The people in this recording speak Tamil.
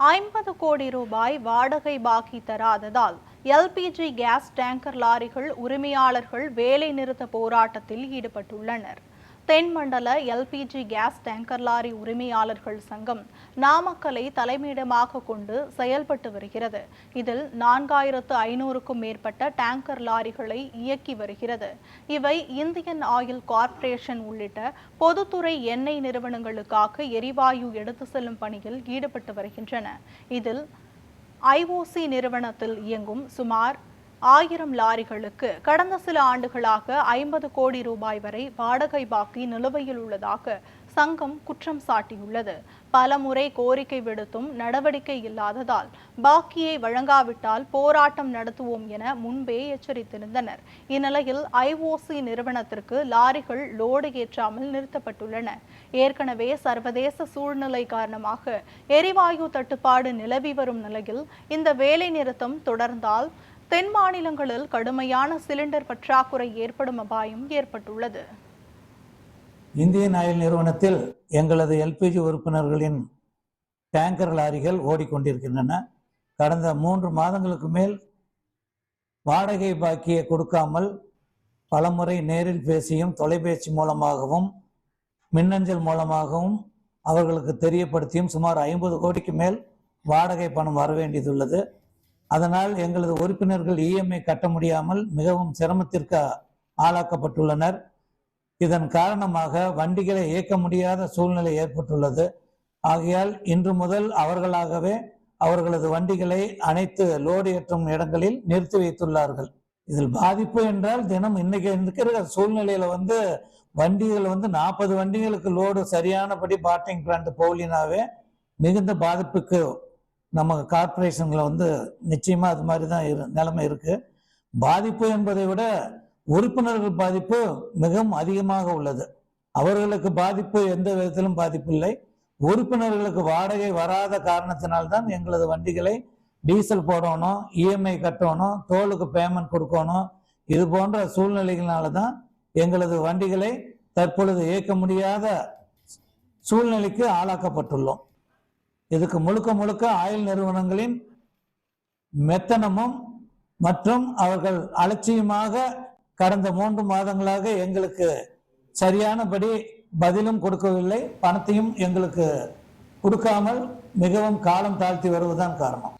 50 கோடி ரூபாய் வாடகை பாக்கி தராததால் எல்பிஜி கேஸ் டேங்கர் லாரிகள் உரிமையாளர்கள் வேலை நிறுத்த போராட்டத்தில் ஈடுபட்டுள்ளனர். தென்மண்டல எல்பிஜி கேஸ் டேங்கர் லாரி உரிமையாளர்கள் சங்கம் நாமக்கலை தலைமையிடமாக கொண்டு செயல்பட்டு வருகிறது. இதில் 4500க்கும் மேற்பட்ட டேங்கர் லாரிகளை இயக்கி வருகிறது. இவை இந்தியன் ஆயில் கார்ப்பரேஷன் உள்ளிட்ட பொதுத்துறை எண்ணெய் நிறுவனங்களுக்காக எரிவாயு எடுத்து செல்லும் பணியில் ஈடுபட்டு வருகின்றன. இதில் ஐஓசி நிறுவனத்தில் இயங்கும் சுமார் 1000 லாரிகளுக்கு கடந்த சில ஆண்டுகளாக 50 கோடி ரூபாய் வரை வாடகை பாக்கி நிலுவையில் உள்ளதாக சங்கம் குற்றம் சாட்டியுள்ளது. பலமுறை கோரிக்கை விடுத்தும் நடவடிக்கை இல்லாததால் பாக்கியை வழங்காவிட்டால் போராட்டம் நடத்துவோம் என முன்பே எச்சரித்திருந்தனர். இந்நிலையில் ஐஓசி நிறுவனத்திற்கு லாரிகள் லோடு ஏற்றாமல் நிறுத்தப்பட்டுள்ளன. ஏற்கனவே சர்வதேச சூழ்நிலை காரணமாக எரிவாயு தட்டுப்பாடு நிலவி வரும் நிலையில் இந்த வேலை நிறுத்தம் தொடர்ந்தால் தென் மாநிலங்களில் கடுமையான சிலிண்டர் பற்றாக்குறை ஏற்படும் அபாயம் ஏற்பட்டுள்ளது. இந்தியன் ஆயில் நிறுவனத்தில் எங்களது எல்பிஜி உறுப்பினர்களின் டேங்கர் லாரிகள் ஓடிக்கொண்டிருக்கின்றன. கடந்த 3 மாதங்களுக்கு மேல் வாடகை பாக்கியை கொடுக்காமல் பலமுறை நேரில் பேசியும் தொலைபேசி மூலமாகவும் மின்னஞ்சல் மூலமாகவும் அவர்களுக்கு தெரியப்படுத்தியும் சுமார் 50 கோடிக்கு மேல் வாடகை பணம் வர வேண்டியதுள்ளது. அதனால் எங்களது உறுப்பினர்கள் இஎம்ஐ கட்ட முடியாமல் மிகவும் சிரமத்திற்கு ஆளாக்கப்பட்டுள்ளனர். இதன் காரணமாக வண்டிகளை இயக்க முடியாத சூழ்நிலை ஏற்பட்டுள்ளது. ஆகையால் இன்று முதல் அவர்களாகவே அவர்களது வண்டிகளை அனைத்து லோடு ஏற்றும் இடங்களில் நிறுத்தி வைத்துள்ளார்கள். இதில் பாதிப்பு என்றால் தினம் இன்னைக்கு இருக்கிற சூழ்நிலையில வண்டிகள் 40 வண்டிகளுக்கு லோடு சரியானபடி பாட்டிங் பிளான்ட் போகலினாவே மிகுந்த பாதிப்புக்கு நம்ம கார்பரேஷன்களை நிச்சயமா அது மாதிரி தான் நிலைமை இருக்கு. பாதிப்பு என்பதை விட உறுப்பினர்கள் பாதிப்பு மிகவும் அதிகமாக உள்ளது. அவர்களுக்கு பாதிப்பு எந்த விதத்திலும் பாதிப்பு இல்லை. உறுப்பினர்களுக்கு வாடகை வராத காரணத்தினால்தான் எங்களது வண்டிகளை டீசல் போடணும், இஎம்ஐ கட்டணும், டோலுக்கு பேமெண்ட் கொடுக்கணும். இது போன்ற சூழ்நிலைகளால தான் எங்களது வண்டிகளை தற்பொழுது இயக்க முடியாத சூழ்நிலைக்கு ஆளாக்கப்பட்டுள்ளோம். இதுக்கு முழுக்க ஆயில் நிறுவனங்களின் மெத்தனமும் மற்றும் அவர்கள் அலட்சியமாக கடந்த 3 மாதங்களாக எங்களுக்கு சரியானபடி பதிலும் கொடுக்கவில்லை, பணத்தையும் எங்களுக்கு கொடுக்காமல் மிகவும் காலம் தாழ்த்தி வருவதுதான் காரணம்.